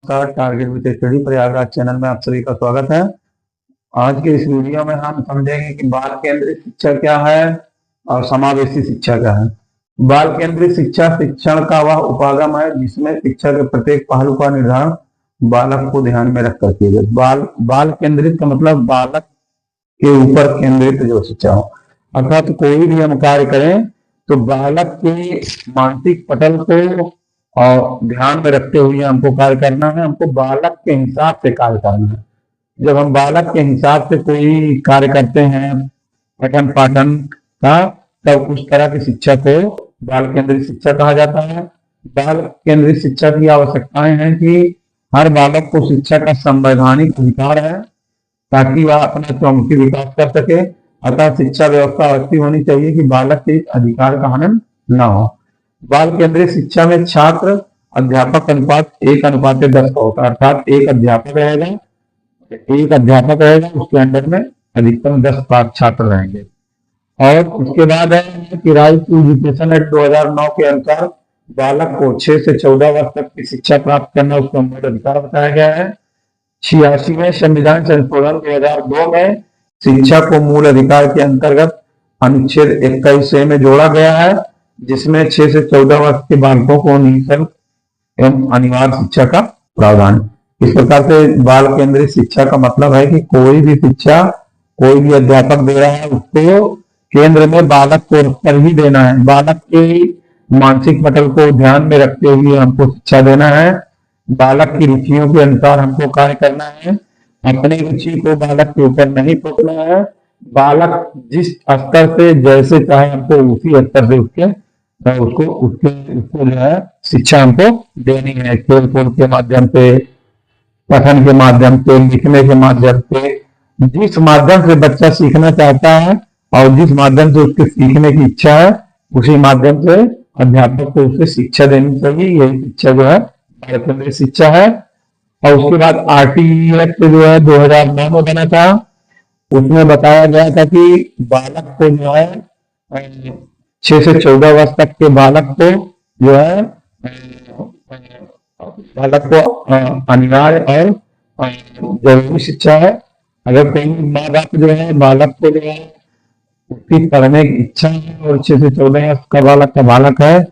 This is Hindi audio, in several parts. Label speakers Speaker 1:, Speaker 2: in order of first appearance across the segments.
Speaker 1: Target with study Prayagraj channel में आप सभी का स्वागत है। आज के इस वीडियो में हम समझेंगे कि बाल केंद्रित शिक्षा क्या है और समावेशी शिक्षा क्या है। बाल केंद्रित शिक्षा शिक्षण का वह उपागम है जिसमें शिक्षा के प्रत्येक पहलू का निर्धारण बालक को ध्यान में रखकर किया जाए। बाल केंद्रित का मतलब बालक के ऊपर केंद्रित जो शिक्षा हो, अर्थात कोई भी हम कार्य करें तो बालक के मानसिक पटल को और ध्यान में रखते हुए हमको कार्य करना है। हमको बालक के हिसाब से कार्य करना है। जब हम बालक के हिसाब से कोई कार्य करते हैं पठन पाठन का, तब उस तरह की शिक्षा को बाल केंद्रित शिक्षा कहा जाता है। बाल केंद्रित शिक्षा की आवश्यकताएं हैं कि हर बालक को शिक्षा का संवैधानिक अधिकार है ताकि वह अपना चौमुखी विकास कर सके। अतः शिक्षा व्यवस्था ऐसी होनी चाहिए कि बालक के अधिकार का हनन न हो। बाल केंद्रित शिक्षा में छात्र अध्यापक अनुपात 1:10 का होता है, अर्थात एक अध्यापक रहेगा, उसके अंडर में अधिकतम 10 छात्र रहेंगे। और उसके बाद है कि राइट टू एजुकेशन एक्ट 2009 के अनुसार बालक को 6 से 14 वर्ष तक की शिक्षा प्राप्त करना उसका मूल अधिकार बताया गया है। 86वें संविधान संशोधन 2002 में शिक्षा को मूल अधिकार के अंतर्गत अनुच्छेद 21 में जोड़ा गया है, जिसमें 6 से 14 वर्ष के बालकों को निःशुल्क एवं अनिवार्य शिक्षा का प्रावधान। इस प्रकार से बाल केंद्रित शिक्षा का मतलब है कि कोई भी शिक्षा कोई भी अध्यापक दे रहा है उसको केंद्र में बालक को रखकर ही देना है। बालक के मानसिक पटल को ध्यान में रखते हुए हमको शिक्षा देना है। बालक की रुचियों के अनुसार हमको कार्य करना है। अपनी रुचि को बालक के ऊपर नहीं थोपना है। बालक जिस स्तर से जैसे चाहे हमको उसी स्तर से उसको जो है शिक्षा हमको देनी है। खेल कूद के माध्यम से, पठन के माध्यम से, लिखने के माध्यम से, जिस माध्यम से बच्चा सीखना चाहता है और जिस माध्यम से उसके सीखने की इच्छा है उसी माध्यम से अध्यापक को उसे शिक्षा देनी चाहिए। यही शिक्षा जो है बाल केंद्रित शिक्षा है। और उसके बाद RTE एक्ट जो है 2009 में बना था, उसमें बताया गया था कि बालक को जो है 6 से 14 वर्ष तक के बालक को जो है अनिवार्य और जरूरी शिक्षा है। अगर कोई माँ बाप जो है बालक को जो है उसकी पढ़ने की इच्छा है और 6 से 14 वर्ष का बालक है,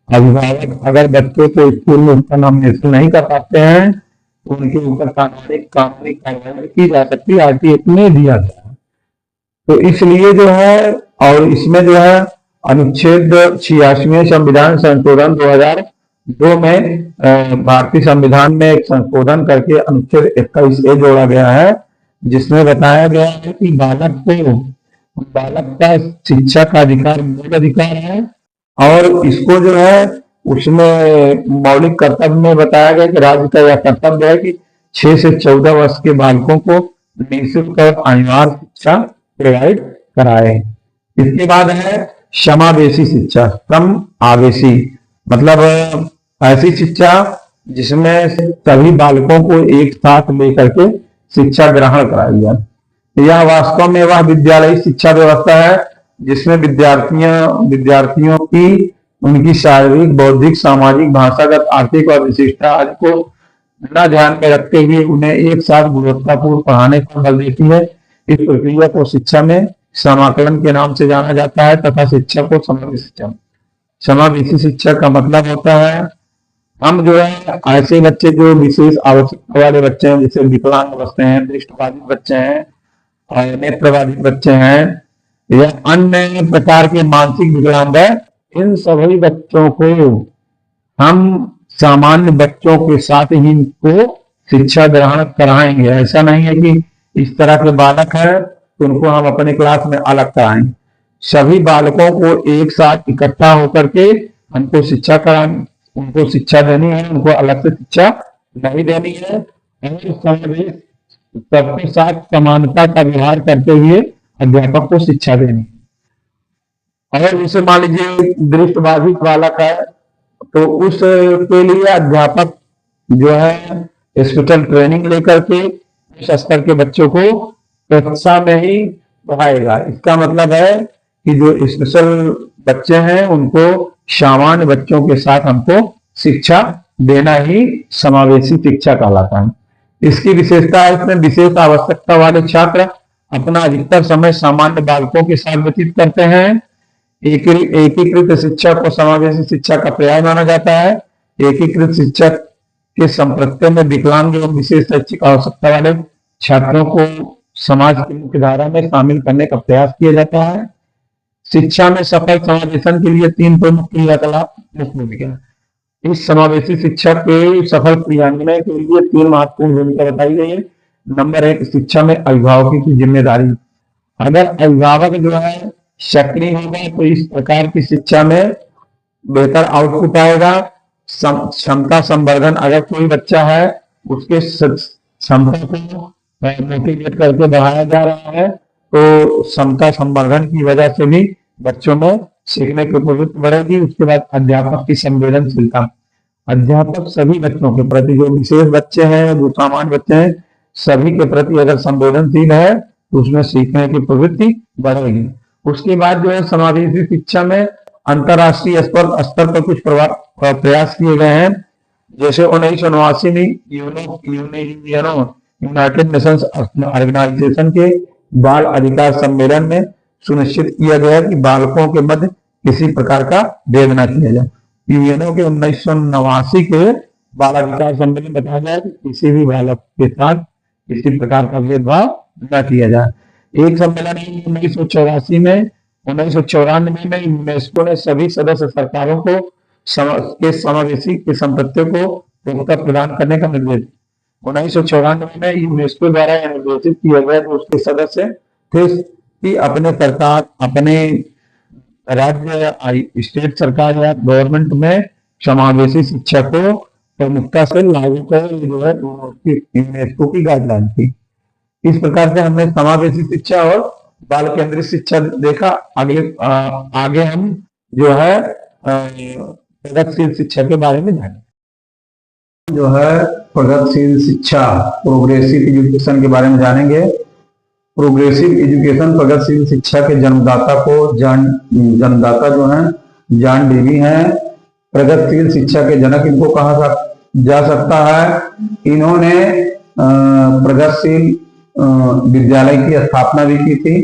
Speaker 1: अभिभावक अगर बच्चों को स्कूल में उसका नॉमिनेशन नहीं कर पाते हैं तो उनके ऊपर कानूनी कार्रवाई की जा सकती है। RTE एक्ट में दिया गया है। तो इसलिए जो है, और इसमें जो है अनुच्छेद 86वें संविधान संशोधन 2002 में भारतीय संविधान में एक संशोधन करके अनुच्छेद 21A जोड़ा गया है, जिसमें बताया गया है कि बालक का शिक्षा का अधिकार मूल अधिकार है। और इसको जो है उसमें मौलिक कर्तव्य में बताया गया कि राज्य का यह कर्तव्य है कि 6 से 14 वर्ष के बालकों को निःशुल्क और अनिवार्य शिक्षा प्रोवाइड कराए। इसके बाद है समावेशी शिक्षा। सम आवेशी मतलब ऐसी शिक्षा जिसमें सभी बालकों को एक साथ लेकर के शिक्षा ग्रहण कराई जाए। यह वास्तव में वह विद्यालयी शिक्षा व्यवस्था है जिसमें विद्यार्थियों की उनकी शारीरिक, बौद्धिक, सामाजिक, भाषागत, आर्थिक और विशिष्टता आदि को न ध्यान में रखते हुए उन्हें एक साथ गुणवत्तापूर्ण पढ़ाने पर बल देती है। इस प्रक्रिया को शिक्षा में समाकलन के नाम से जाना जाता है तथा शिक्षा को समावेशी शिक्षा का मतलब होता है हम जो है ऐसे बच्चे जो विशेष आवश्यकता वाले बच्चे हैं, जैसे विकलांग बच्चे हैं, दृष्टिबाधित बच्चे हैं, नेत्रबाधित बच्चे हैं या अन्य प्रकार के मानसिक विकलांग है, इन सभी बच्चों को हम सामान्य बच्चों के साथ ही इनको शिक्षा ग्रहण कराएंगे। ऐसा नहीं है कि इस तरह के बालक है तो उनको हम अपने क्लास में अलग कराएंगे। सभी बालकों को एक साथ इकट्ठा होकर के हमको उनको शिक्षा देनी है, उनको अलग से शिक्षा नहीं देनी है। और सबके साथ समानता का व्यवहार करते हुए अध्यापक को शिक्षा देनी है। अगर जैसे मान लीजिए दृष्टिबाधित बालक है तो उसके लिए अध्यापक जो है स्पेशल ट्रेनिंग लेकर के उस स्तर के बच्चों को कक्षा में ही पढ़ाएगा। इसका मतलब है कि जो स्पेशल बच्चे हैं उनको सामान्य बच्चों के साथ हमको शिक्षा देना ही समावेशी शिक्षा कहलाता है। इसकी विशेषता है, इसमें विशेष आवश्यकता वाले छात्र अपना अधिकतर समय सामान्य बालकों के साथ व्यतीत करते हैं। एकीकृत शिक्षा को समावेशी शिक्षा का पर्याय माना जाता है। एकीकृत शिक्षा के संप्रत्यय में विकलांग एवं विशेष शैक्षिक आवश्यकता वाले छात्रों को समाज की मुख्य धारा में शामिल करने का प्रयास किया जाता है। शिक्षा में सफल समावेशन के लिए 3 प्रमुख क्रियाकलाप मुख्य भूमिका। इस समावेशी शिक्षा के सफल क्रियान्वयन के लिए 3 महत्वपूर्ण भूमिका बताई गई है। नंबर 1, शिक्षा में अभिभावकों की जिम्मेदारी। अगर अभिभावक जो है सक्रिय होगा तो इस प्रकार की शिक्षा में बेहतर आउटपुट आएगा। क्षमता संवर्धन, अगर कोई बच्चा है उसके क्षमता को मोटिवेट करके बढ़ाया जा रहा है तो क्षमता संवर्धन की वजह से भी बच्चों में सीखने की प्रवृत्ति बढ़ेगी। उसके बाद अध्यापक की संवेदनशीलता। अध्यापक सभी बच्चों के प्रति, जो विशेष बच्चे हैं, जो सामान्य बच्चे हैं, सभी के प्रति अगर संवेदनशील है तो उसमें सीखने की प्रवृत्ति बढ़ेगी। उसके बाद जो है समावेशी शिक्षा में अंतरराष्ट्रीय स्तर पर कुछ प्रयास किए गए हैं। जैसे 1989 में यूनाइटेड नेशंस ऑर्गेनाइजेशन के बाल अधिकार सम्मेलन में सुनिश्चित किया गया कि बालकों के मध्य किसी प्रकार का भेद न किया जाए। यूएनओ के 1989 के बाल अधिकार सम्मेलन बताया गया कि किसी भी बालक के साथ किसी प्रकार का भेदभाव न किया जाए। एक सम्मेलन 1994 में 1994 में यूनेस्को ने सभी सदस्य सरकारों को समावेशी के संपत्तियों को पूर्णता प्रदान करने का निर्देश। 1994 में यूनेस्को द्वारा यह निर्देशित किया गया कि उसके सदस्य थे कि अपने सरकार, अपने राज्य, स्टेट सरकार या गवर्नमेंट में समावेशी शिक्षा को प्रमुखता से लागू करें, जो है यूनेस्को की गाइडलाइन थी। इस प्रकार से हमने समावेशी शिक्षा और बाल केंद्रित शिक्षा देखा। आगे हम जो है प्रगतिशील शिक्षा के बारे में जानेंगे। जो है प्रगतिशील शिक्षा, प्रोग्रेसिव एजुकेशन के बारे में जानेंगे। प्रोग्रेसिव एजुकेशन प्रगतिशील शिक्षा के जन्मदाता जो है जॉन डेवी हैं। प्रगतिशील शिक्षा के जनक इनको कहा जा सकता है। इन्होंने प्रगतिशील विद्यालय की स्थापना भी की थी।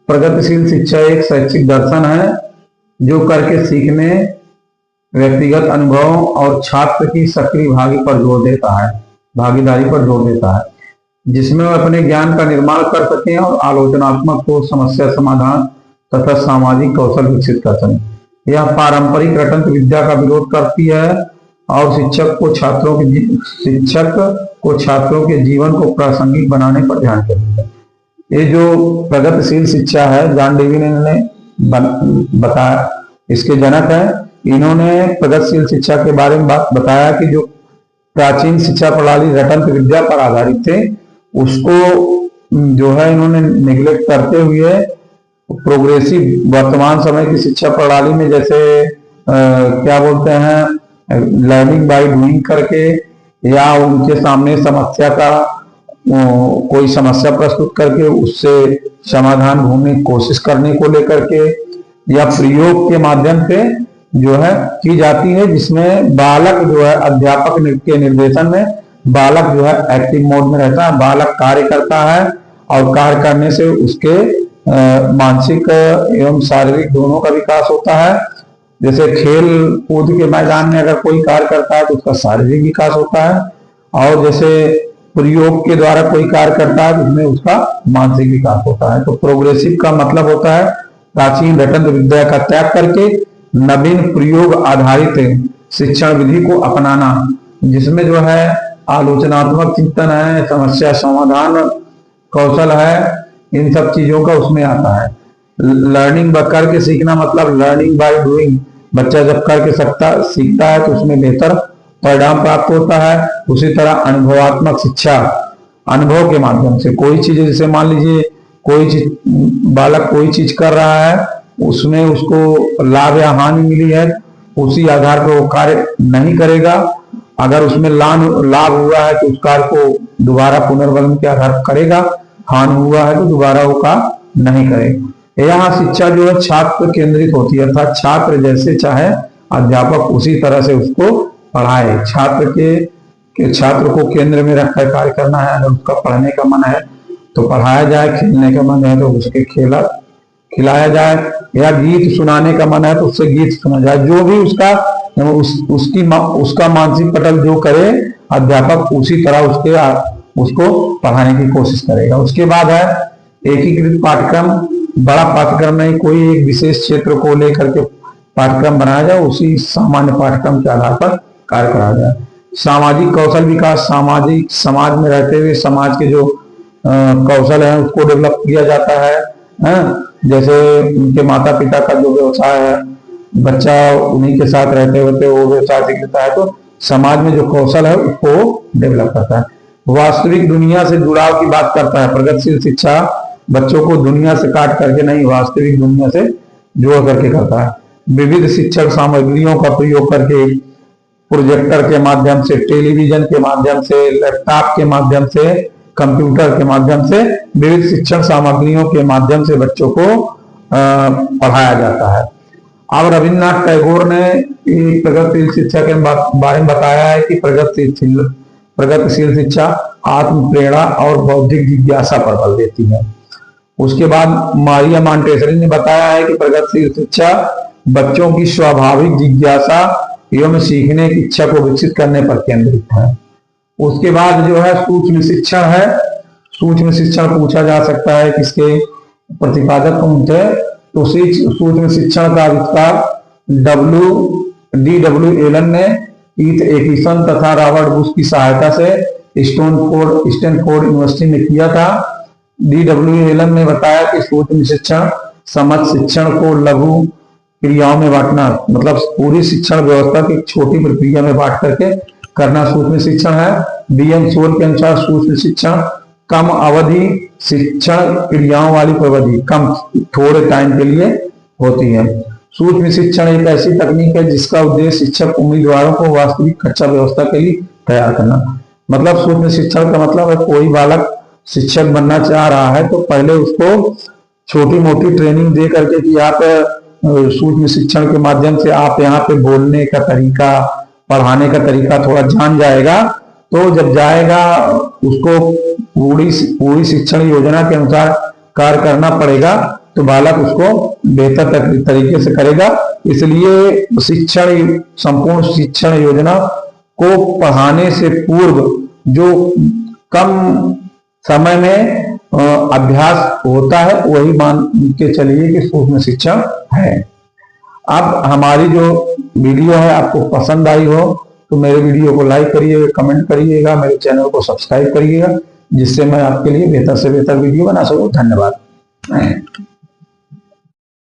Speaker 1: प्रगतिशील शिक्षा एक शैक्षिक दर्शन है जो करके सीखने, व्यक्तिगत अनुभव और छात्र की सक्रिय भागीदारी पर जोर देता है, जिसमें वे अपने ज्ञान का निर्माण कर सकें और आलोचनात्मक को समस्या समाधान तथा सामाजिक कौशल विकसित कर सकें। यह पारंपरिक रटंत्र विद्या का विरोध करती है और शिक्षक को छात्रों के जीवन को प्रासंगिक बनाने पर ध्यान देती है। ये जो प्रगतिशील शिक्षा है, जॉन डेवी ने बताया, इसके जनक है। इन्होंने प्रगतिशील शिक्षा के बारे में बताया कि जो प्राचीन शिक्षा प्रणाली रटंत्र विद्या पर आधारित थे उसको जो है इन्होंने निग्लेक्ट करते हुए प्रोग्रेसिव वर्तमान समय की शिक्षा प्रणाली में जैसे क्या बोलते हैं, लर्निंग बाय डूइंग करके, या उनके सामने समस्या का कोई समस्या प्रस्तुत करके उससे समाधान ढूंढने की कोशिश करने को लेकर के, या प्रयोग के माध्यम से जो है की जाती है, जिसमें बालक जो है अध्यापक के निर्देशन में बालक जो है एक्टिव मोड में रहता है। बालक कार्य करता है और कार्य करने से उसके मानसिक एवं शारीरिक दोनों का विकास होता है। जैसे खेल कूद के मैदान में अगर कोई कार्य करता है तो उसका शारीरिक विकास होता है, और जैसे प्रयोग के द्वारा कोई कार्य करता है तो उसमें उसका मानसिक विकास होता है। तो प्रोग्रेसिव का मतलब होता है प्राचीन रटंत्र विद्या का त्याग करके नवीन प्रयोग आधारित शिक्षण विधि को अपनाना, जिसमें जो है आलोचनात्मक चिंतन है, समस्या समाधान कौशल है, इन सब चीजों का उसमें आता है। लर्निंग करके सीखना मतलब लर्निंग बाय डूइंग, बच्चा जब करके सीखता है तो उसमें बेहतर परिणाम प्राप्त होता है। उसी तरह अनुभवात्मक शिक्षा, अनुभव के माध्यम से कोई चीज, जैसे मान लीजिए कोई चीज, बालक कोई चीज कर रहा है, उसमें उसको लाभ या हानि मिली है, उसी आधार पर वो कार्य नहीं करेगा। अगर उसमें लाभ हुआ है तो उस कार्य को दोबारा पुनर्वलन के आधार पर करेगा, हानि हुआ है तो दोबारा वो कार्य नहीं करेगा। यहाँ शिक्षा जो है छात्र केंद्रित होती है, अर्थात छात्र जैसे चाहे अध्यापक उसी तरह से उसको पढ़ाए। छात्र को केंद्र में रखकर कार्य करना है। अगर उसका पढ़ने का मन है तो पढ़ाया जाए, खेलने का मन है तो उसके खिलाया जाए, या गीत सुनाने का मन है तो उससे गीत सुना जाए। जो भी उसका मानसिक पटल जो करे अध्यापक उसी तरह उसको पढ़ाने की कोशिश करेगा। उसके बाद है एकीकृत पाठ्यक्रम। बड़ा पाठ्यक्रम नहीं, कोई एक विशेष क्षेत्र को लेकर के पाठ्यक्रम बनाया जाए, उसी सामान्य पाठ्यक्रम के आधार पर कार्य कराया जाए। सामाजिक कौशल विकास, समाज में रहते हुए समाज के जो कौशल है उसको डेवलप किया जाता है। जैसे उनके माता पिता का जो व्यवसाय है, बच्चा उन्हीं के साथ रहते हुए वो व्यवसाय सीख लेता है, तो समाज में जो कौशल है उसको डेवलप करता है। वास्तविक दुनिया से जुड़ाव की बात करता है। प्रगतिशील शिक्षा बच्चों को दुनिया से काट करके नहीं, वास्तविक दुनिया से जोड़ करके करता है। विविध शिक्षण सामग्रियों का प्रयोग करके, प्रोजेक्टर के माध्यम से, टेलीविजन के माध्यम से, लैपटॉप के माध्यम से, कंप्यूटर के माध्यम से, विविध शिक्षण सामग्रियों के माध्यम से बच्चों को पढ़ाया जाता है। अब रविन्द्रनाथ टैगोर ने प्रगतिशील शिक्षा के बारे में बताया है कि प्रगतिशील शिक्षा आत्म प्रेरणा और बौद्धिक जिज्ञासा पर बल देती है। उसके बाद मारिया मॉन्टेसरी ने बताया है कि प्रगतिशील शिक्षा बच्चों की स्वाभाविक जिज्ञासा एवं सीखने की इच्छा को विकसित करने पर केंद्रित है। उसके बाद जो है सूक्ष्म शिक्षण है। सूक्ष्म शिक्षण पूछा जा सकता है किसके प्रतिपादक कौन थे, तो सूक्ष्म शिक्षण का आविष्कार D.W. एलन ने ईथ एकिसन तथा रॉबर्ट बुश की सहायता से स्टैनफोर्ड यूनिवर्सिटी में किया था। D.W. एलन ने बताया कि सूक्ष्म शिक्षण समझ शिक्षण को लघु क्रियाओं में बांटना, मतलब पूरी शिक्षण व्यवस्था की छोटी प्रक्रिया में बांट करके करना सूक्ष्म शिक्षण है। B.M. सोल के अनुसार सूक्ष्म शिक्षण कम अवधि शिक्षण क्रियाओं वाली प्रविधि, कम थोड़े टाइम के लिए होती है। सूक्ष्म शिक्षण एक ऐसी तकनीक है जिसका उद्देश्य शिक्षक उम्मीदवारों को वास्तविक कक्षा व्यवस्था के लिए तैयार करना। मतलब सूक्ष्म शिक्षण का मतलब है कोई बालक शिक्षक बनना चाह रहा है तो पहले उसको छोटी मोटी ट्रेनिंग दे करके कि आप सूक्ष्म शिक्षण के माध्यम से आप यहाँ पे बोलने का तरीका, पढ़ाने का तरीका थोड़ा जान जाएगा, तो जब जाएगा उसको पूरी शिक्षण योजना के अनुसार कार्य करना पड़ेगा, तो बालक उसको बेहतर तरीके से करेगा। इसलिए संपूर्ण शिक्षण योजना को पढ़ाने से पूर्व जो कम समय में अभ्यास होता है वही मान के चलिए कि सूक्ष्म शिक्षण है। अब हमारी जो वीडियो है आपको पसंद आई हो तो मेरे वीडियो को लाइक करिएगा, कमेंट करिएगा, मेरे चैनल को सब्सक्राइब करिएगा, जिससे मैं आपके लिए बेहतर से बेहतर वीडियो बना सकूं। धन्यवाद।